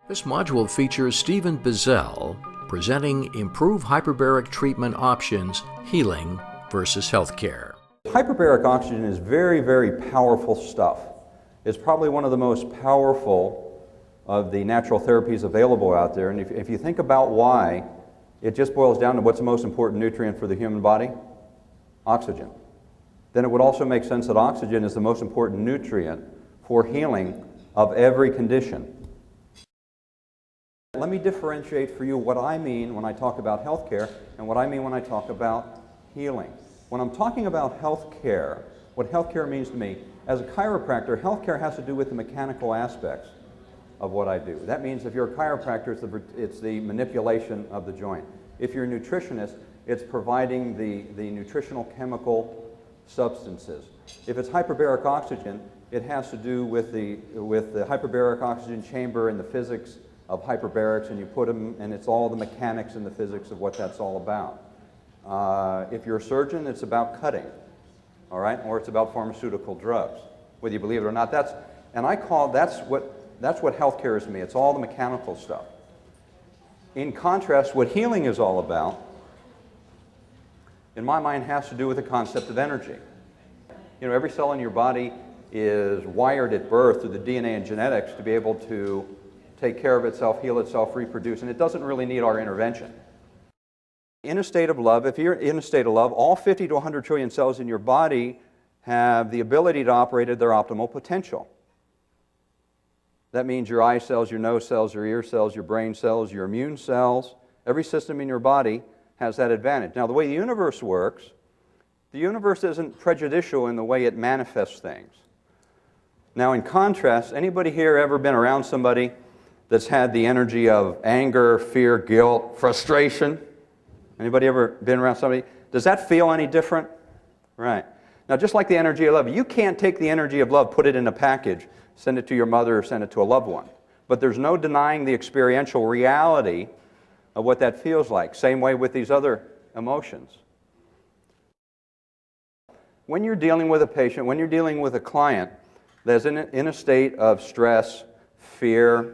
This module features Stephen Bizal presenting Improved Hyperbaric Treatment Options, Healing versus Healthcare. Hyperbaric oxygen is very, very powerful stuff. It's probably one of the most powerful of the natural therapies available out there. And if you think about why, it just boils down to what's the most important nutrient for the human body? Oxygen. Then it would also make sense that oxygen is the most important nutrient for healing of every condition. Let me differentiate for you what I mean when I talk about healthcare and what I mean when I talk about healing. When I'm talking about healthcare, what healthcare means to me, as a chiropractor, healthcare has to do with the mechanical aspects of what I do. That means if you're a chiropractor, it's the manipulation of the joint. If you're a nutritionist, it's providing the nutritional chemical substances. If it's hyperbaric oxygen, it has to do with the hyperbaric oxygen chamber and the physics of hyperbarics, and you put them, and it's all the mechanics and the physics of what that's all about. If you're a surgeon, it's about cutting, all right, or it's about pharmaceutical drugs, whether you believe it or not. That's what healthcare is to me. It's all the mechanical stuff. In contrast, what healing is all about, in my mind, has to do with the concept of energy. You know, every cell in your body is wired at birth through the DNA and genetics to be able to take care of itself, heal itself, reproduce, and it doesn't really need our intervention. In a state of love, if you're in a state of love, all 50 to 100 trillion cells in your body have the ability to operate at their optimal potential. That means your eye cells, your nose cells, your ear cells, your brain cells, your immune cells, every system in your body has that advantage. Now, the way the universe works, the universe isn't prejudicial in the way it manifests things. Now, in contrast, anybody here ever been around somebody that's had the energy of anger, fear, guilt, frustration? Anybody ever been around somebody? Does that feel any different? Right. Now, just like the energy of love, you can't take the energy of love, put it in a package, send it to your mother or send it to a loved one. But there's no denying the experiential reality of what that feels like. Same way with these other emotions. When you're dealing with a patient, when you're dealing with a client that's in a state of stress, fear,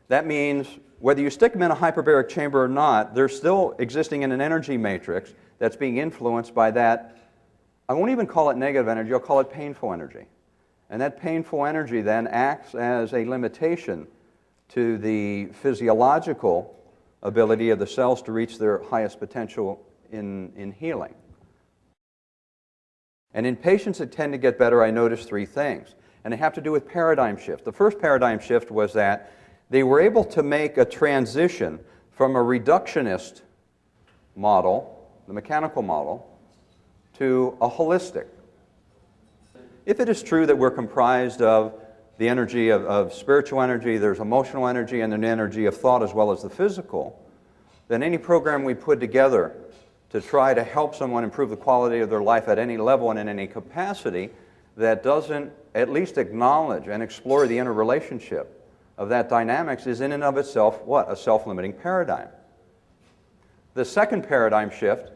that means whether you stick them in a hyperbaric chamber or not, they're still existing in an energy matrix that's being influenced by that. I won't even call it negative energy, I'll call it painful energy. And that painful energy then acts as a limitation to the physiological ability of the cells to reach their highest potential in healing. And in patients that tend to get better, I noticed three things. And they have to do with paradigm shift. The first paradigm shift was that they were able to make a transition from a reductionist model, the mechanical model, to a holistic. If it is true that we're comprised of the energy of spiritual energy, there's emotional energy, and an energy of thought as well as the physical, then any program we put together to try to help someone improve the quality of their life at any level and in any capacity that doesn't at least acknowledge and explore the interrelationship of that dynamics is in and of itself, what? A self-limiting paradigm. The second paradigm shift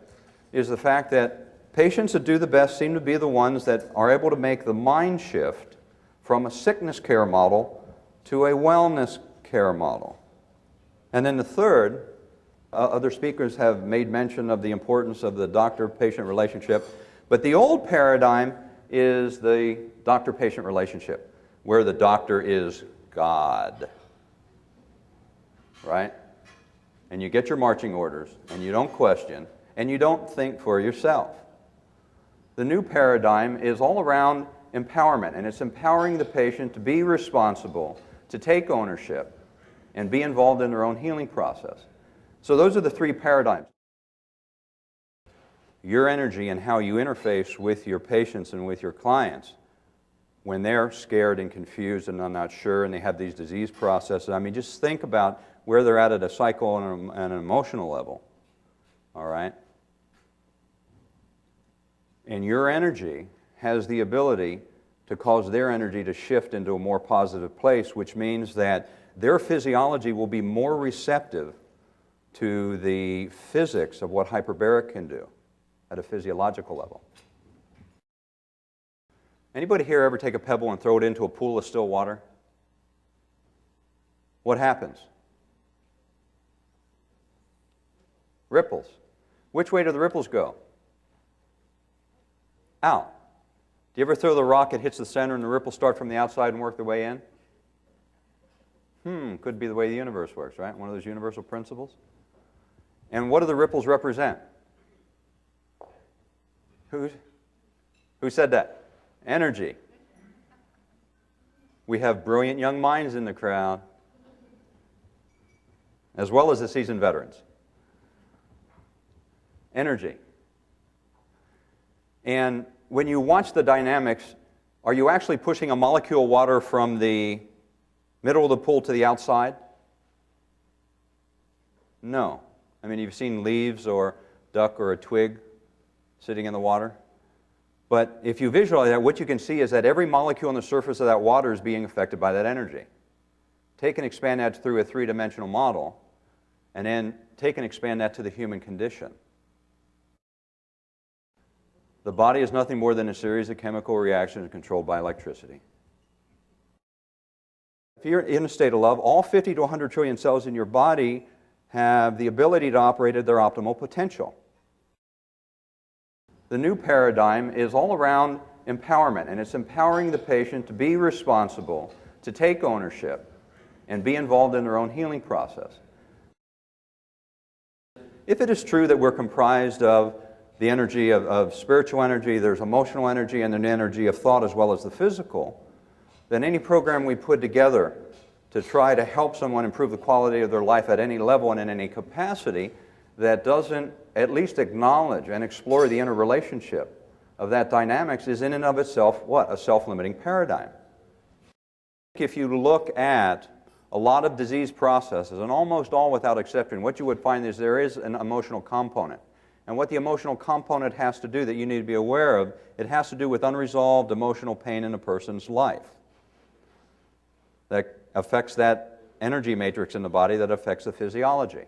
is the fact that patients that do the best seem to be the ones that are able to make the mind shift from a sickness care model to a wellness care model. And then the third, other speakers have made mention of the importance of the doctor-patient relationship, but the old paradigm is the doctor-patient relationship, where the doctor is God, right? And you get your marching orders, and you don't question, and you don't think for yourself. The new paradigm is all around empowerment, and it's empowering the patient to be responsible, to take ownership, and be involved in their own healing process. So those are the three paradigms. Your energy and how you interface with your patients and with your clients when they're scared and confused and not sure and they have these disease processes. I mean, just think about where they're at a psycho and an emotional level, all right? And your energy has the ability to cause their energy to shift into a more positive place, which means that their physiology will be more receptive to the physics of what hyperbaric can do at a physiological level. Anybody here ever take a pebble and throw it into a pool of still water? what happens? Ripples. Which way do the ripples go? Out. Do you ever throw the rock, it hits the center, and the ripples start from the outside and work their way in? Could be the way the universe works, right? One of those universal principles. And what do the ripples represent? Who said that? Energy. We have brilliant young minds in the crowd, as well as the seasoned veterans. Energy. And when you watch the dynamics, are you actually pushing a molecule of water from the middle of the pool to the outside? No. I mean, you've seen leaves or duck or a twig sitting in the water. But if you visualize that, what you can see is that every molecule on the surface of that water is being affected by that energy. Take and expand that through a three-dimensional model, and then take and expand that to the human condition. The body is nothing more than a series of chemical reactions controlled by electricity. If you're in a state of love, all 50 to 100 trillion cells in your body have the ability to operate at their optimal potential. The new paradigm is all around empowerment, and it's empowering the patient to be responsible, to take ownership, and be involved in their own healing process. If it is true that we're comprised of the energy of spiritual energy, there's emotional energy, and an energy of thought as well as the physical, then any program we put together to try to help someone improve the quality of their life at any level and in any capacity that doesn't at least acknowledge and explore the interrelationship of that dynamics is in and of itself, what? A self-limiting paradigm. If you look at a lot of disease processes, and almost all without exception, what you would find is there is an emotional component. And what the emotional component has to do that you need to be aware of, it has to do with unresolved emotional pain in a person's life. That affects that energy matrix in the body that affects the physiology.